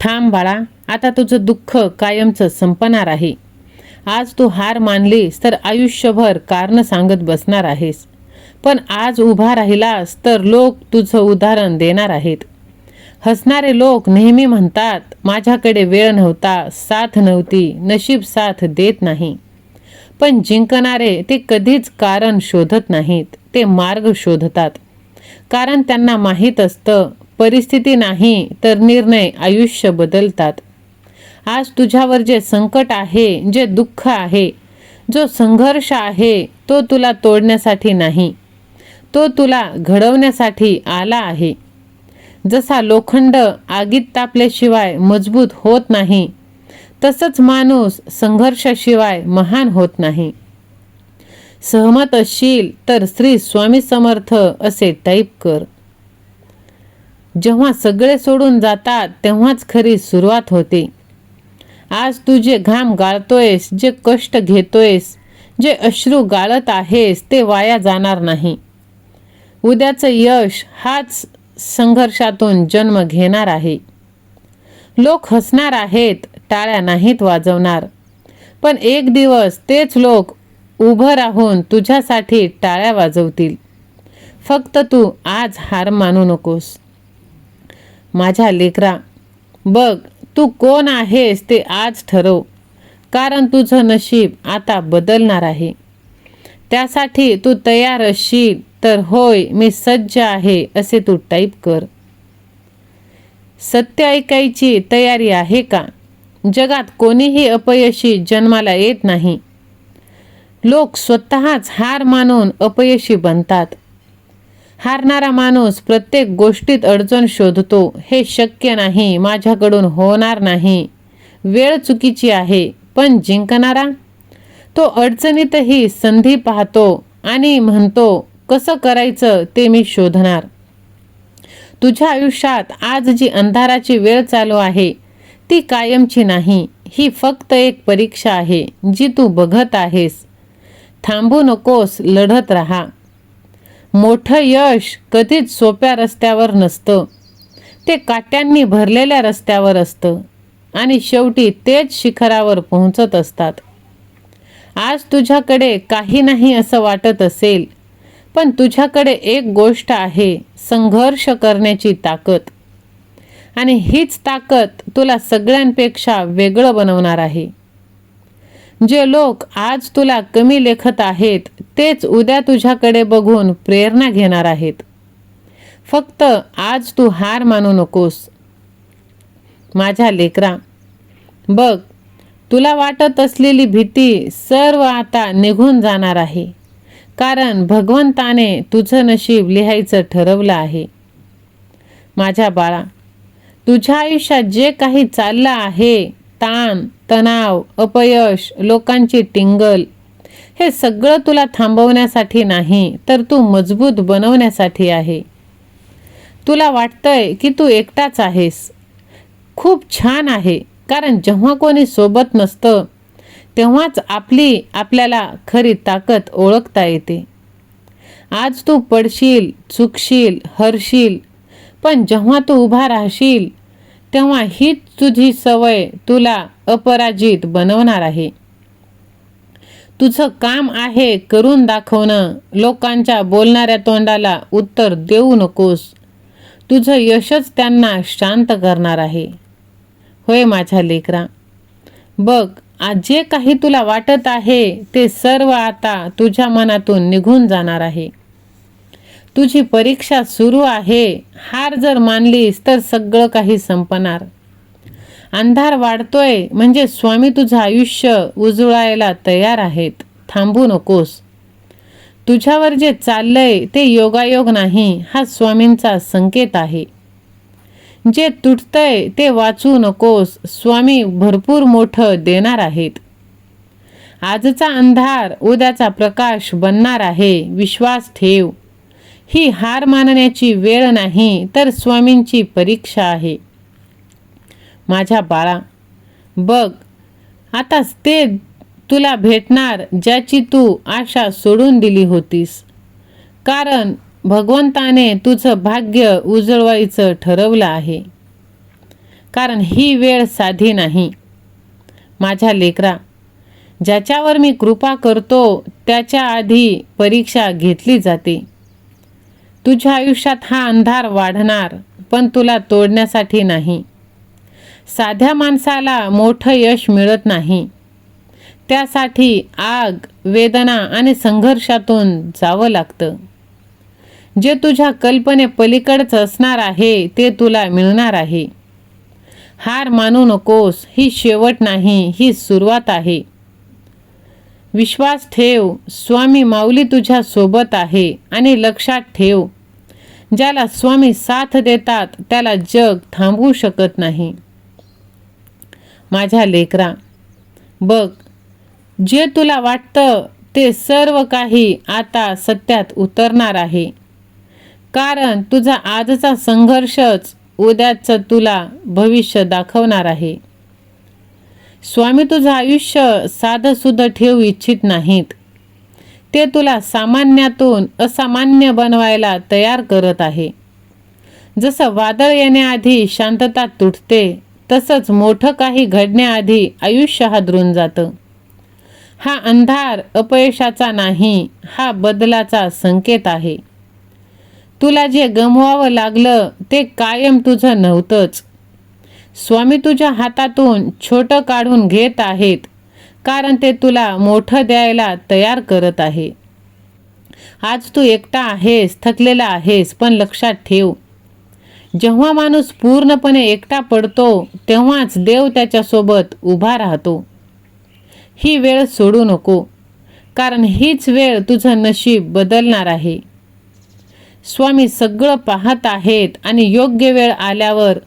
थांब बाळा, आता तुझं दुःख कायमचं संपणार आहे. आज तू हार मानलीस तर आयुष्यभर कारण सांगत बसणार आहेस. पण आज उभा राहिलास तर लोक तुझं उदाहरण देणार आहेत. हसणारे लोक नेहमी म्हणतात, माझ्याकडे वेळ नव्हता, साथ नव्हती, नशीब साथ देत नाही. पण जिंकणारे ते कधीच कारण शोधत नाहीत, ते मार्ग शोधतात. कारण त्यांना माहीत असतं, परिस्थिती नाही तर निर्णय आयुष्य बदलतात. आज तुझ्यावर जे संकट आहे, जे दुःख आहे, जो संघर्ष आहे, तो तुला तोडण्यासाठी नाही, तो तुला घडवण्यासाठी आला आहे. जसा लोखंड आगीत तापल्याशिवाय मजबूत होत नाही, तसंच माणूस संघर्षाशिवाय महान होत नाही. सहमत असशील तर श्री स्वामी समर्थ असे टाईप कर. जेव्हा सगळे सोडून जातात तेव्हाच खरी सुरुवात होते. आज तू जे घाम गाळतोयस, जे कष्ट घेतोयस, जे अश्रू गाळत आहेस, ते वाया जाणार नाही. उद्याचं यश हाच संघर्षातून जन्म घेणार आहे. लोक हसणार आहेत, टाळ्या नाहीत वाजवणार. पण एक दिवस तेच लोक उभं राहून तुझ्यासाठी टाळ्या वाजवतील. फक्त तू आज हार मानू नकोस. माझ्या लेकरा, बघ, तू कोण आहेस ते आज ठरव. कारण तुझं नशीब आता बदलणार आहे. त्यासाठी तू तयार असशील तर होय, मी सज्ज आहे असे तू टाईप कर. सत्य ऐकायची तयारी आहे का? जगात कोणीही अपयशी जन्माला येत नाही. लोक स्वतःच हार मानून अपयशी बनतात. हारणारा माणूस प्रत्येक गोष्टीत अडचण शोधतो. हे शक्य नाही, माझ्याकडून होणार नाही, वेळ चुकीची आहे. पण जिंकणारा, तो अडचणीतही संधी पाहतो आणि म्हणतो, कसं करायचं ते मी शोधणार. तुझ्या आयुष्यात आज जी अंधाराची वेळ चालू आहे, ती कायमची नाही. ही फक्त एक परीक्षा आहे, जी तू बघत आहेस. थांबू नकोस, लढत राहा. मोठं यश कधीच सोप्या रस्त्यावर नसतं, ते काट्यांनी भरलेल्या रस्त्यावर असतं आणि शेवटी तेच शिखरावर पोहोचत असतात. आज तुझ्याकडे काही नाही असं वाटत असेल, पण तुझ्याकडे एक गोष्ट आहे, संघर्ष करण्याची ताकद. आणि हीच ताकद तुला सगळ्यांपेक्षा वेगळं बनवणार आहे. जे लोक आज तुला कमी लेखत आहेत, तेच उद्या तुझ्याकडे बघून प्रेरणा घेणार आहेत. फक्त आज तू हार मानू नकोस. माझ्या लेकरा, बघ, तुला वाटत असलेली भीती सर्व आता निघून जाणार आहे. कारण भगवंताने तुझं नशीब लिहायचं ठरवलं आहे. माझ्या बाळा, तुझ्या आयुष्यात जे काही चाललं आहे, ताण, तणाव, अपयश, लोकांची टिंगल, हे सगळं तुला थांबवण्यासाठी नाही, तर तू मजबूत बनवण्यासाठी आहे. तुला वाटतंय की तू एकटाच आहेस. खूप छान आहे, कारण जेव्हा कोणी सोबत नसतं तेव्हाच आपल्याला खरी ताकद ओळखता येते. आज तू पडशील, चुकशील, हरशील, पण जेव्हा तू उभा राहशील तेव्हा हीच तुझी सवय तुला अपराजित बनवणार आहे. तुझं काम आहे करून दाखवणं. लोकांच्या बोलणाऱ्या तोंडाला उत्तर देऊ नकोस. तुझं यशच त्यांना शांत करणार आहे. होय माझ्या लेकरा, बघ, आज जे काही तुला वाटत आहे ते सर्व आता तुझ्या मनातून निघून जाणार आहे. तुझी परीक्षा सुरू आहे. हार जर मानलीस तर सगळं काही संपणार. अंधार वाढतोय म्हणजे स्वामी तुझं आयुष्य उजळायला तयार आहेत. थांबू नकोस. तुझ्यावर जे चाललंय ते योगायोग नाही, हा स्वामींचा संकेत आहे. जे तुटतंय ते वाचू नकोस, स्वामी भरपूर मोठं देणार आहेत. आजचा अंधार उद्याचा प्रकाश बनणार आहे. विश्वास ठेव. ही हार मानण्याची वेळ नाही, तर स्वामींची परीक्षा आहे. माझ्या बाळा, बघ, आता ते तुला भेटणार ज्याची तू आशा सोडून दिली होतीस. कारण भगवंताने तुझं भाग्य उजळवायचं ठरवलं आहे. कारण ही वेळ साधी नाही. माझ्या लेकरा, ज्याच्यावर मी कृपा करतो त्याच्या आधी परीक्षा घेतली जाते. तुझ्या आयुष्यात हा अंधार वाढणार, पण तुला तोडण्यासाठी नाही. साध्या माणसाला मोठं यश मिळत नाही. त्यासाठी आग, वेदना आणि संघर्षातून जावं लागतं. जे तुझ्या कल्पनेपलीकडचं असणार आहे ते तुला मिळणार आहे. हार मानू नकोस. ही शेवट नाही, ही सुरुवात आहे. विश्वास ठेव, स्वामी माऊली तुझ्या सोबत आहे. आणि लक्षात ठेव, ज्याला स्वामी साथ देतात त्याला जग थांबवू शकत नाही. माझ्या लेकरा, बघ, जे तुला वाटतं ते सर्व काही आता सत्यात उतरणार आहे. कारण तुझा आजचा संघर्षच उद्याचं तुला भविष्य दाखवणार आहे. स्वामी तुझं आयुष्य साधंसुधं ठेवू इच्छित नाहीत. ते तुला सामान्यातून असामान्य बनवायला तयार करत आहे. जसं वादळ येण्याआधी शांतता तुटते, तसंच मोठं काही घडण्याआधी आयुष्य हादरून जातं. हा अंधार अपयशाचा नाही, हा बदलाचा संकेत आहे. तुला जे गमवावं लागलं ते कायम तुझं नव्हतंच. स्वामी तुझ्या हातातून छोटं काढून घेत आहेत, कारण ते तुला मोठं द्यायला तयार करत आहे. आज तू एकटा आहेस, थकलेला आहेस, पण लक्षात ठेव, जेव्हा माणूस पूर्णपणे एकटा पडतो तेव्हाच देव त्याच्यासोबत उभा राहतो. ही वेळ सोडू नको, कारण हीच वेळ तुझं नशीब बदलणार आहे. स्वामी सगळं पाहत आहेत आणि योग्य वेळ आल्यावर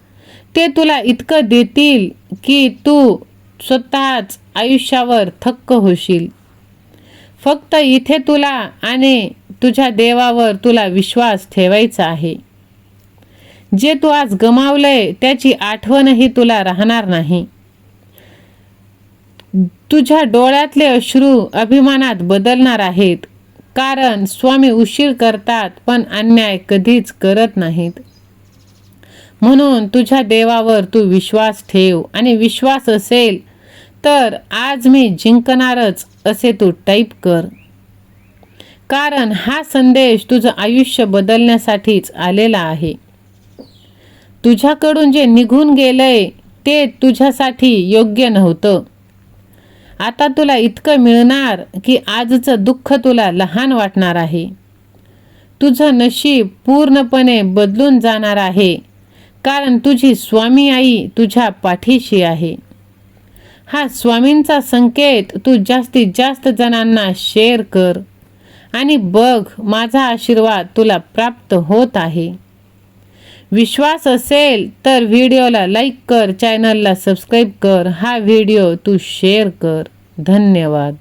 ते तुला इतकं देतील की तू स्वतःच आयुष्यावर थक्क होशील. फक्त इथे तुला आणि तुझ्या देवावर तुला विश्वास ठेवायचा आहे. जे तू आज गमावलंय त्याची आठवणही तुला राहणार नाही. तुझ्या डोळ्यातले अश्रू अभिमानात बदलणार आहेत. कारण स्वामी उशीर करतात पण अन्याय कधीच करत नाहीत. म्हणून तुझ्या देवावर तू विश्वास ठेव आणि विश्वास असेल तर आज मी जिंकणारच असे तू टाईप कर. कारण हा संदेश तुझं आयुष्य बदलण्यासाठीच आलेला आहे. तुझ्याकडून जे निघून गेलंय ते तुझ्यासाठी योग्य नव्हतं. आता तुला इतकं मिळणार की आजचं दुःख तुला लहान वाटणार आहे. तुझं नशीब पूर्णपणे बदलून जाणार आहे, कारण तुझी स्वामी आई तुझ्या पाठीशी आहे. हा स्वामींचा संकेत तू जास्तीत जास्त जणांना शेअर कर आणि बघ, माझा आशीर्वाद तुला प्राप्त होत आहे. विश्वास असेल तर व्हिडिओला लाईक कर, चॅनलला सबस्क्राईब कर, हा व्हिडिओ तू शेअर कर. धन्यवाद.